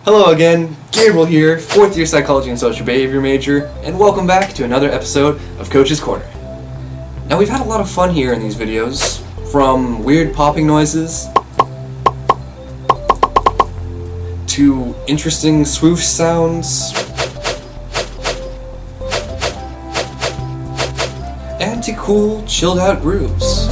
Hello again, Gabriel here, 4th year psychology and social behavior major, and welcome back to another episode of Coach's Corner. Now we've had a lot of fun here in these videos, from weird popping noises, to interesting swoosh sounds, and to cool, chilled out grooves.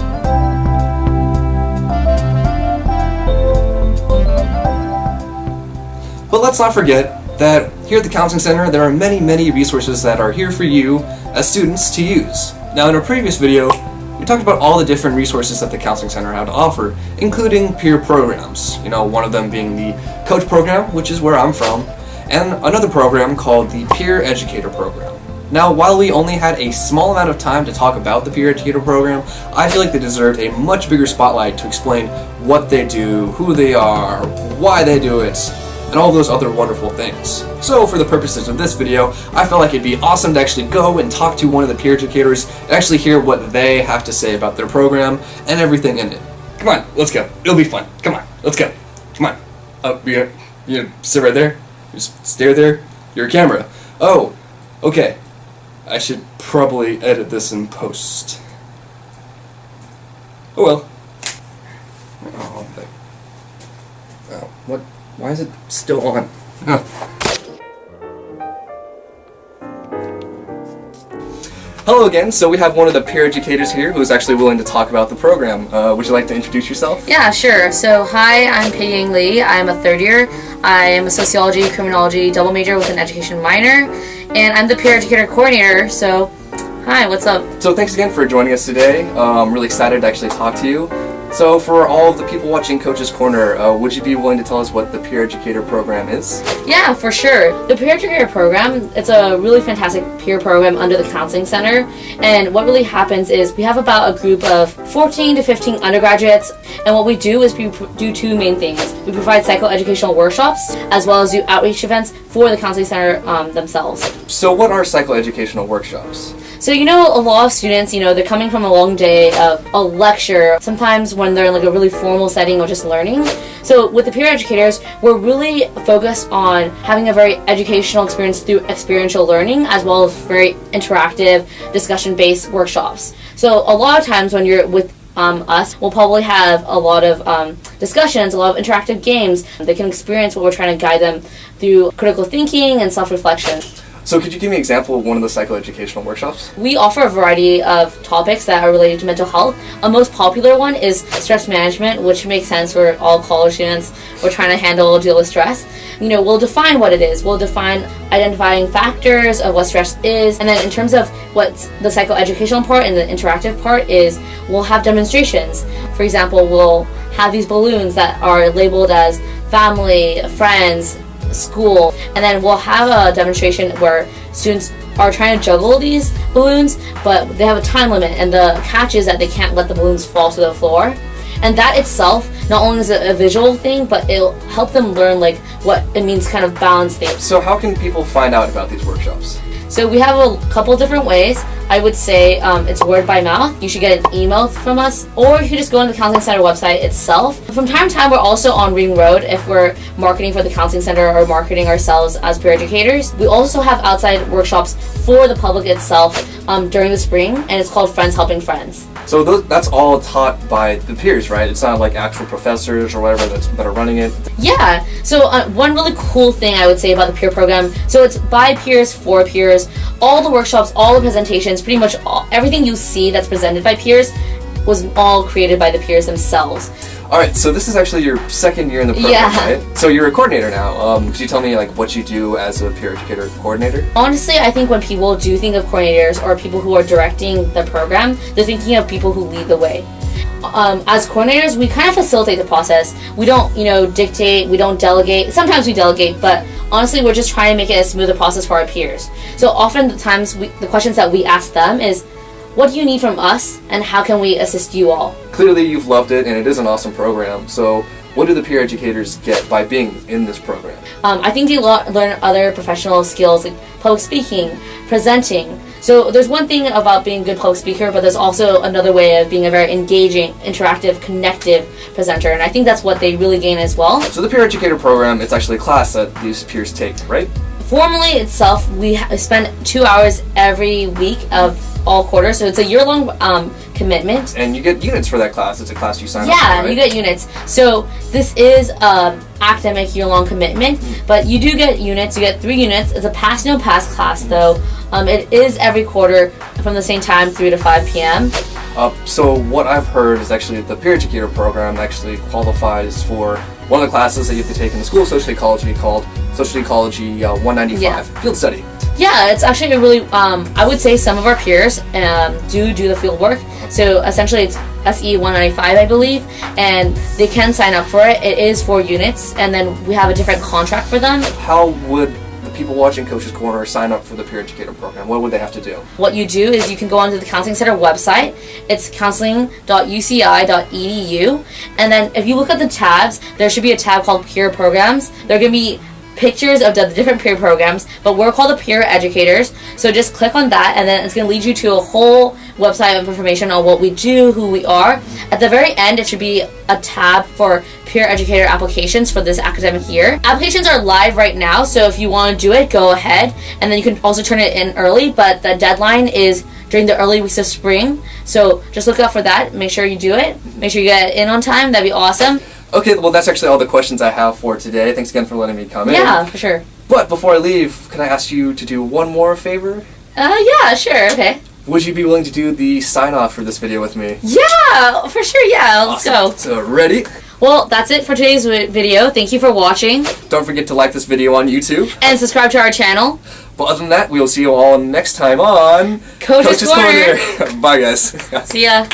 But let's not forget that here at the Counseling Center there are many resources that are here for you as students to use. Now in our previous video, we talked about all the different resources that the Counseling Center had to offer, including peer programs. One of them being the Coach program, which is where I'm from, and another program called the Peer Educator program. Now, while we only had a small amount of time to talk about the Peer Educator program, I feel like they deserved a much bigger spotlight to explain what they do, who they are, why they do it, and all those other wonderful things. So for the purposes of this video, I felt like it'd be awesome to actually go and talk to one of the peer educators and actually hear what they have to say about their program and everything in it. Come on, let's go. It'll be fun. Come on, let's go. Come on. Oh, you sit right there. Just stare there. Your camera. Oh, okay. I should probably edit this in post. Oh well. Oh, what? Why is it still on? Oh. Hello again, so we have one of the peer educators here who is actually willing to talk about the program. Would you like to introduce yourself? Yeah, sure. So hi, I'm Pei-Ying Lee. I'm a 3rd year. I am a sociology, criminology double major with an education minor, and I'm the peer educator coordinator, so hi, what's up? So thanks again for joining us today. I'm really excited to actually talk to you. So for all of the people watching Coach's Corner, would you be willing to tell us what the Peer Educator program is? Yeah, for sure. The Peer Educator program, it's a really fantastic peer program under the Counseling Center, and what really happens is we have about a group of 14 to 15 undergraduates, and what we do is we do two main things. We provide psychoeducational workshops as well as do outreach events for the Counseling Center themselves. So what are psychoeducational workshops? So a lot of students, they're coming from a long day of a lecture, sometimes when they're in like a really formal setting or just learning. So with the peer educators, we're really focused on having a very educational experience through experiential learning as well as very interactive, discussion-based workshops. So a lot of times when you're with us, we'll probably have a lot of discussions, a lot of interactive games. They can experience what we're trying to guide them through critical thinking and self-reflection. So could you give me an example of one of the psychoeducational workshops? We offer a variety of topics that are related to mental health. A most popular one is stress management, which makes sense for all college students. We're trying to deal with stress. We'll define what it is. We'll define identifying factors of what stress is. And then in terms of what's the psychoeducational part and the interactive part is we'll have demonstrations. For example, we'll have these balloons that are labeled as family, friends, school, and then we'll have a demonstration where students are trying to juggle these balloons, but they have a time limit, and the catch is that they can't let the balloons fall to the floor. And that itself not only is a visual thing, but it'll help them learn what it means to kind of balance things. So how can people find out about these workshops? So we have a couple different ways. I would say it's word by mouth. You should get an email from us, or you can just go on the Counseling Center website itself. From time to time, we're also on Ring Road if we're marketing for the Counseling Center or marketing ourselves as peer educators. We also have outside workshops for the public itself during the spring, and it's called Friends Helping Friends. So that's all taught by the peers, right? It's not like actual professors or whatever that are running it? Yeah. So one really cool thing I would say about the peer program, so it's by peers, for peers. All the workshops, all the presentations, pretty much everything you see that's presented by peers was all created by the peers themselves. Alright, so this is actually your 2nd year in the program, right? So you're a coordinator now. Could you tell me what you do as a peer educator coordinator? Honestly, I think when people do think of coordinators or people who are directing the program, they're thinking of people who lead the way. As coordinators, we kind of facilitate the process. We don't, dictate, we don't delegate. Sometimes we delegate, but honestly, we're just trying to make it a smoother process for our peers. So often the times, the questions that we ask them is, what do you need from us, and how can we assist you all? Clearly you've loved it, and it is an awesome program. So what do the peer educators get by being in this program? I think they learn other professional skills like public speaking, presenting. So there's one thing about being a good public speaker, but there's also another way of being a very engaging, interactive, connective presenter, and I think that's what they really gain as well. So the Peer Educator program, it's actually a class that these peers take, right? Formally itself, we spend 2 hours every week of all quarters, so it's a year-long commitment. And you get units for that class. It's a class you sign up for, Yeah, right? you get units. So this is academic year-long commitment, but you do get units. You get 3 units. It's a pass no pass class though. It is every quarter from the same time, 3 to 5 p.m. So what I've heard is actually the Peer Educator program actually qualifies for one of the classes that you have to take in the School of Social Ecology called Social Ecology 195, Field Study. Yeah, it's actually a really, I would say some of our peers do the field work. So essentially it's SE 195, I believe, and they can sign up for it. It is 4 units, and then we have a different contract for them. How would the people watching Coach's Corner sign up for the Peer Educator program? What would they have to do? What you do is you can go onto the Counseling Center website. It's counseling.uci.edu, and then if you look at the tabs, there should be a tab called Peer Programs. There are going to be pictures of the different peer programs, but we're called the Peer Educators, so just click on that and then it's going to lead you to a whole website of information on what we do, who we are. At the very end, it should be a tab for Peer Educator applications for this academic year. Applications are live right now, so if you want to do it, go ahead, and then you can also turn it in early, but the deadline is during the early weeks of spring, so just look out for that. Make sure you do it. Make sure you get in on time. That'd be awesome. Okay, well that's actually all the questions I have for today. Thanks again for letting me come in. Yeah, for sure. But before I leave, can I ask you to do one more favor? Yeah, sure, okay. Would you be willing to do the sign-off for this video with me? Yeah, for sure, yeah, let's go. So, ready? Well, that's it for today's video. Thank you for watching. Don't forget to like this video on YouTube. And subscribe to our channel. But other than that, we'll see you all next time on Coach's Corner. Bye, guys. See ya.